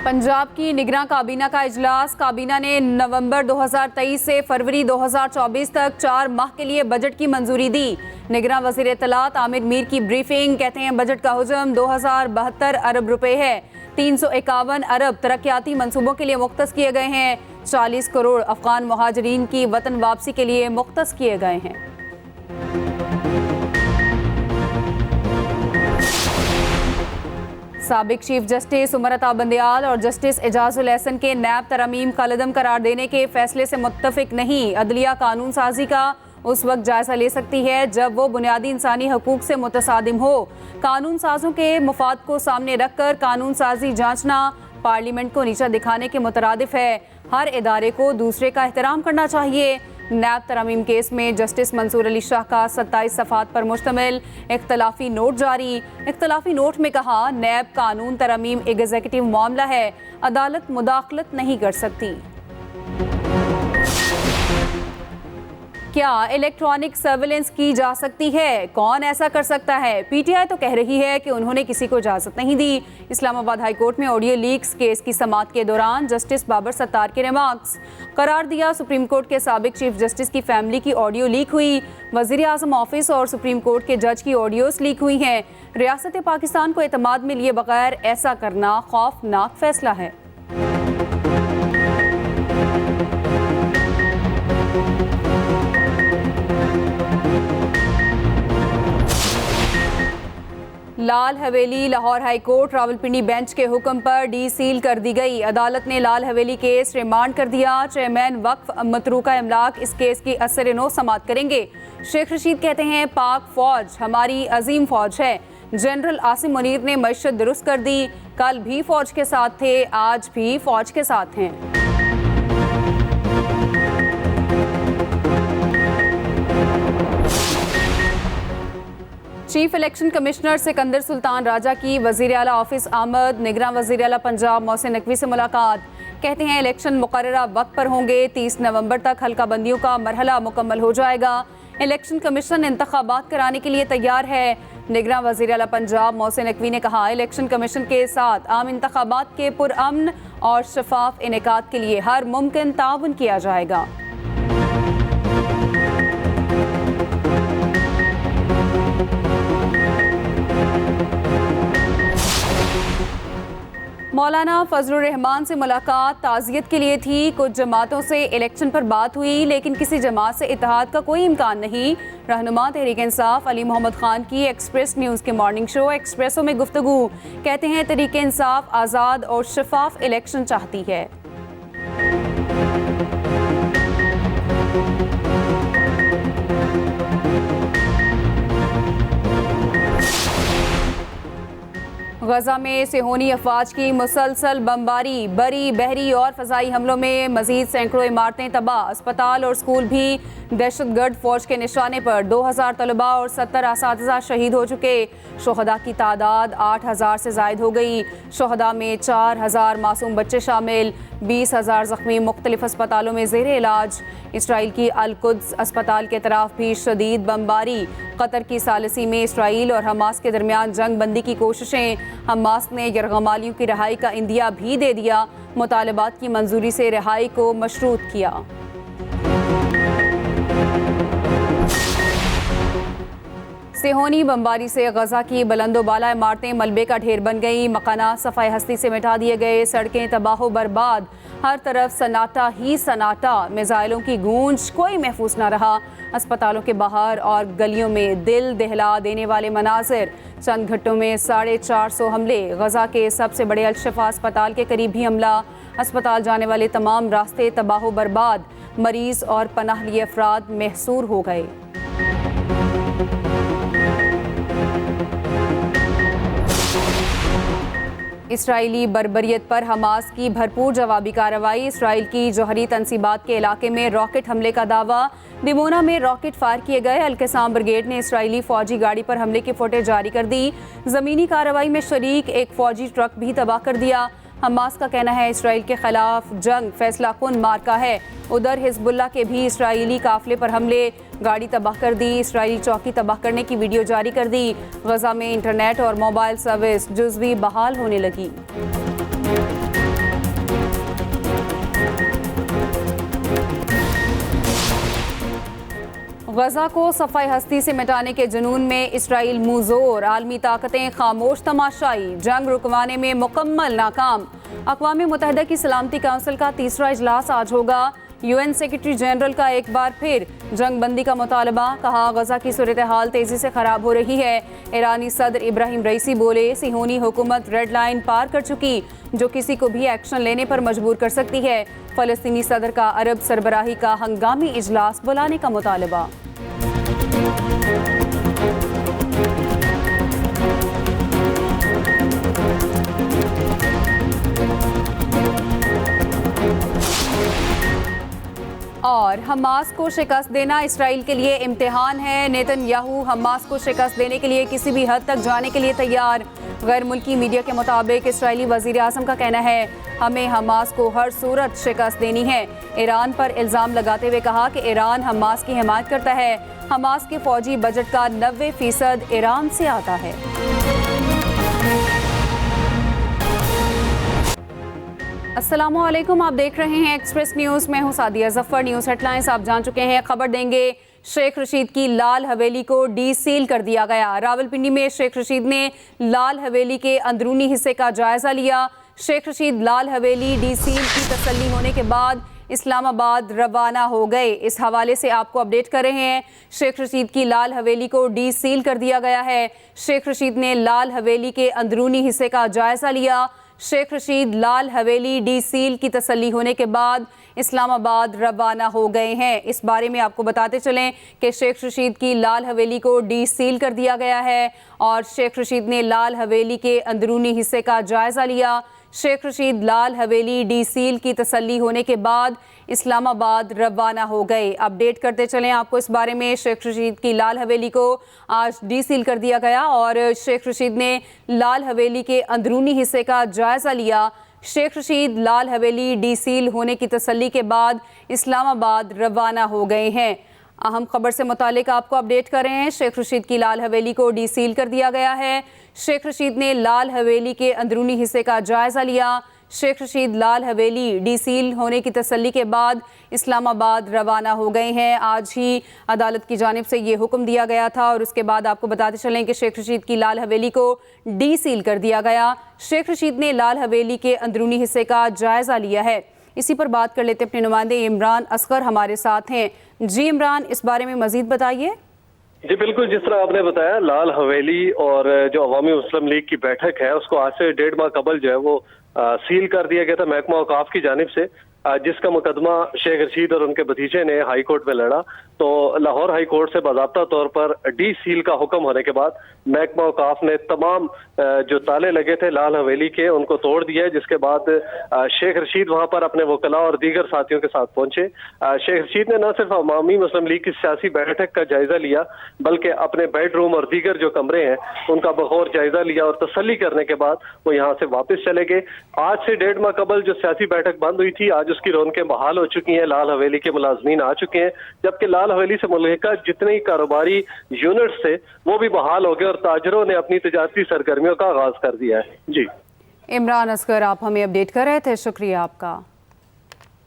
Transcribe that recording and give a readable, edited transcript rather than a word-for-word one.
पंजाब की निगरां काबीना का इजलास। काबीना ने नवंबर 2023 से फरवरी 2024 तक 4 माह के लिए बजट की मंजूरी दी। निगरां वज़ीर इत्तलात आमिर मीर की ब्रीफिंग। कहते हैं बजट का हुजम 2072 अरब रुपए है। 351 अरब तरक्याती मंसूबों के लिए मुख्तस किए गए हैं। 40 करोड़ अफगान मुहाजिरीन की वतन वापसी के लिए मुख्तस किए गए हैं। साबिक चीफ जस्टिस उमर अता बंदयाल और जस्टिस एजाजुल एहसन के नैब तरमीम कलअदम करार देने के फैसले से मुत्तफिक नहीं। अदलिया कानून साजी का उस वक्त जायजा ले सकती है जब वो बुनियादी इंसानी हकूक से मुतसादिम हो। कानून साजों के मुफाद को सामने रखकर कानून साजी जांचना पार्लियामेंट को नीचा दिखाने के मुतरादिफ है। हर इदारे को दूसरे का एहतराम करना चाहिए। नैब तरमीम केस में जस्टिस मंसूर अली शाह का 27 सफ़ात पर मुश्तमिल इख्तलाफी नोट जारी। इख्तलाफी नोट में कहा, नैब कानून तरमीम एक एग्जीक्यूटिव मामला है, अदालत मुदाखलत नहीं कर सकती। क्या इलेक्ट्रॉनिक सर्विलेंस की जा सकती है? कौन ऐसा कर सकता है? पीटीआई तो कह रही है कि उन्होंने किसी को इजाज़त नहीं दी। इस्लामाबाद हाई कोर्ट में ऑडियो लीक्स केस की समाअत के दौरान जस्टिस बाबर सत्तार के रिमार्क्स। करार दिया, सुप्रीम कोर्ट के साबिक चीफ जस्टिस की फैमिली की ऑडियो लीक हुई। वज़ीर आज़म ऑफिस और सुप्रीम कोर्ट के जज की ऑडियोस लीक हुई हैं। रियासत पाकिस्तान को एतमाद में लिए बगैर ऐसा करना खौफनाक फैसला है। लाल हवेली Lahore high court Rawalpindi bench के हुक्म पर डी सील कर दी गई। अदालत ने लाल हवेली केस रिमांड कर दिया। चेयरमैन वक्फ मतरूका इमलाक इस केस की असर-ए-नो समाअत करेंगे। शेख रशीद कहते हैं पाक फौज हमारी अजीम फौज है। जनरल आसिम मुनीर ने मईशत दुरुस्त कर दी। कल भी फौज के साथ थे, आज भी फौज के साथ हैं। Chief election commissioner Sikandar Sultan Raja की वज़ीर आला ऑफिस आमद। निगरां वज़ीर आला पंजाब मोहसिन नकवी से मुलाकात। कहते हैं इलेक्शन मुकर्ररा वक्त पर होंगे। 30 नवंबर तक हल्का बंदियों का मरहला मुकम्मल हो जाएगा। इलेक्शन कमीशन इंतखाबात कराने के लिए तैयार है। निगरां वज़ीर आला पंजाब मोहसिन नकवी ने कहा, इलेक्शन कमीशन के साथ आम इंतखाबात के पुरअमन और शफाफ इनेकाद के लिए हर मुमकिन ताउन किया जाएगा। मौलाना फजलुर रहमान से मुलाकात ताज़ियत के लिए थी। कुछ जमातों से इलेक्शन पर बात हुई, लेकिन किसी जमात से इत्तेहाद का कोई इम्कान नहीं। रहनुमा तहरीक इंसाफ अली मोहम्मद खान की एक्सप्रेस न्यूज़ के मॉर्निंग शो एक्सप्रेसो में गुफ्तगू। कहते हैं तहरीक इंसाफ आज़ाद और शफाफ इलेक्शन चाहती है। गजा में सेहोनी अफवाज की मुसलसल बमबारी, बरी बहरी और फ़ज़ाई हमलों में मजीद सैकड़ों इमारतें तबाह। अस्पताल और स्कूल भी दहशतगर्द फौज के निशाने पर। 2000 तलबा और 70 असातिज़ा शहीद हो चुके। शुहदा की तादाद 8000 से ज़ायद हो गई। शुहदा में 4000 मासूम बच्चे शामिल। 20,000 ज़ख्मी मुख्तलिफ अस्पतालों में ज़ेर इलाज। इसराइल की अल-कुद्स अस्पताल के तरफ भी शदीद बमबारी। कतर की सालिसी में इसराइल और हमास के दरमियान जंग बंदी की कोशिशें। हमास ने यरगमालियों की रिहाई का इंदिया भी दे दिया। मुतालबात की मंजूरी से रिहाई को मशरूत किया। सेहोनी बमबारी से गजा की बुलंदोबाला इमारतें मलबे का ढेर बन गई। मकानात सफाई हस्ती से मिटा दिए गए। सड़कें तबाह बर्बाद। हर तरफ सन्नाटा ही सन्नाटा। मिसाइलों की गूंज, कोई महफूज न रहा। अस्पतालों के बाहर और गलियों में दिल दहला देने वाले मनाजिर। चंद घंटों में 450 हमले। गजा के सबसे बड़े अल-शिफा अस्पताल के करीब भी हमला। अस्पताल जाने वाले तमाम रास्ते तबाह बर्बाद। मरीज और पनाह लिए अफराद महसूर हो गए। इसराइली बर्बरियत पर हमास की भरपूर जवाबी कार्रवाई। इसराइल की जौहरी तनसीबात के इलाके में रॉकेट हमले का दावा। दिमोना में रॉकेट फायर किए गए। अल-कसाम ब्रिगेड ने इसराइली फौजी गाड़ी पर हमले की फुटेज जारी कर दी। ज़मीनी कार्रवाई में शरीक एक फौजी ट्रक भी तबाह कर दिया। हमास का कहना है इसराइल के खिलाफ जंग फैसला कुन मार्का है। उधर हिजबुल्लाह के भी इसराइली काफिले पर हमले। गाड़ी तबाह कर दी। इसराइली चौकी तबाह करने की वीडियो जारी कर दी। गजा में इंटरनेट और मोबाइल सर्विस जुज़वी बहाल होने लगी। गजा को सफाई हस्ती से मिटाने के जुनून में इसराइल मुंहजोर, आलमी ताकतें खामोश तमाशाई, जंग रुकवाने में मुकम्मल नाकाम। अक़वाम मुत्तहिदा की सलामती काउंसिल का तीसरा इजलास आज होगा। UN सेक्रेटरी जनरल का एक बार फिर जंग बंदी का मुतालबा, कहा गजा की सूरत हाल तेजी से खराब हो रही है। ईरानी सदर इब्राहिम रईसी बोले, सिहोनी हुकूमत रेड लाइन पार कर चुकी, जो किसी को भी एक्शन लेने पर मजबूर कर सकती है। फ़लस्तीनी सदर का अरब सरबराही का हंगामी इजलास बुलाने का मुतालबा। और हमास को शिकस्त देना इसराइल के लिए इम्तिहान है। नेतन्याहू हमास को शिकस्त देने के लिए किसी भी हद तक जाने के लिए तैयार। गैर मुल्की मीडिया के मुताबिक इसराइली वज़ीर आज़म का कहना है, हमें हमास को हर सूरत शिकस्त देनी है। ईरान पर इल्ज़ाम लगाते हुए कहा कि ईरान हमास की हिमायत करता है। हमास के फौजी बजट का 90% ईरान से आता है। अस्सलामुअलैकुम, आप देख रहे हैं एक्सप्रेस न्यूज़। मैं हूं सादिया जफर। न्यूज़ हेडलाइंस आप जान चुके हैं। खबर देंगे, शेख रशीद की लाल हवेली को डी सील कर दिया गया। रावलपिंडी में शेख रशीद ने लाल हवेली के अंदरूनी हिस्से का जायजा लिया। शेख रशीद लाल हवेली डी सील की तसल्ली होने के बाद इस्लामाबाद रवाना हो गए। इस हवाले से आपको अपडेट कर रहे हैं। शेख रशीद की लाल हवेली को डी सील कर दिया गया है। शेख रशीद ने लाल हवेली के अंदरूनी हिस्से का जायजा लिया। शेख रशीद लाल हवेली डी सील की तसल्ली होने के बाद इस्लामाबाद रवाना हो गए हैं। इस बारे में आपको बताते चलें कि शेख रशीद की लाल हवेली को डी सील कर दिया गया है और शेख रशीद ने लाल हवेली के अंदरूनी हिस्से का जायजा लिया। शेख रशीद लाल हवेली डी सील की तसल्ली होने के बाद इस्लामाबाद रवाना हो गए। अपडेट करते चलें आपको इस बारे में। शेख रशीद की लाल हवेली को आज डी सील कर दिया गया और शेख रशीद ने लाल हवेली के अंदरूनी हिस्से का जायजा लिया। शेख रशीद लाल हवेली डी सील होने की तसल्ली के बाद इस्लामाबाद रवाना हो गए हैं। अहम खबर से मुतालिक आपको अपडेट कर रहे हैं। शेख रशीद की लाल हवेली को डी सील कर दिया गया है। शेख रशीद ने लाल हवेली के अंदरूनी हिस्से का जायजा लिया। शेख रशीद लाल हवेली डी सील होने की तसल्ली के बाद इस्लामाबाद रवाना हो गए हैं। आज ही अदालत की जानिब से ये हुक्म दिया गया था और उसके बाद आपको बताते चलें कि शेख रशीद की लाल हवेली को डी सील कर दिया गया। शेख रशीद ने लाल हवेली के अंदरूनी हिस्से का जायजा लिया है। इसी पर बात कर लेते अपने नुमाइंदे इमरान असगर हमारे साथ हैं। जी इमरान, इस बारे में मजीद बताइए। जी बिल्कुल, जिस तरह आपने बताया, लाल हवेली और जो अवामी मुस्लिम लीग की बैठक है उसको आज से 1.5 माह कबल जो है वो सील कर दिया गया था महकमा औकाफ की जानिब से, जिसका मुकदमा शेख रशीद और उनके भतीजे ने हाई कोर्ट में लड़ा। तो लाहौर हाई कोर्ट से बाज़ाब्ता तौर पर डी सील का हुक्म होने के बाद महकमा औकाफ ने तमाम जो ताले लगे थे लाल हवेली के उनको तोड़ दिया, जिसके बाद शेख रशीद वहां पर अपने वकला और दीगर साथियों के साथ पहुंचे। शेख रशीद ने न सिर्फ अवामी मुस्लिम लीग की सियासी बैठक का जायजा लिया, बल्कि अपने बेडरूम और दीगर जो कमरे हैं उनका बगौर जायजा लिया और तसल्ली करने के बाद वो यहाँ से वापस चले गए। आज से 1.5 माह कबल जो सियासी बैठक बंद हुई थी, आज उसकी रौनकें बहाल हो चुकी हैं। लाल हवेली के मुलाजमीन आ चुके हैं, जबकि लाल हवेली से मुल्हिका जितने कारोबारी यूनिट्स थे वो भी बहाल हो गए और ताजरों ने अपनी तिजारती सरगर्मियों का आगाज कर दिया है। जी इमरान असगर, आप हमें अपडेट कर रहे थे, शुक्रिया आपका।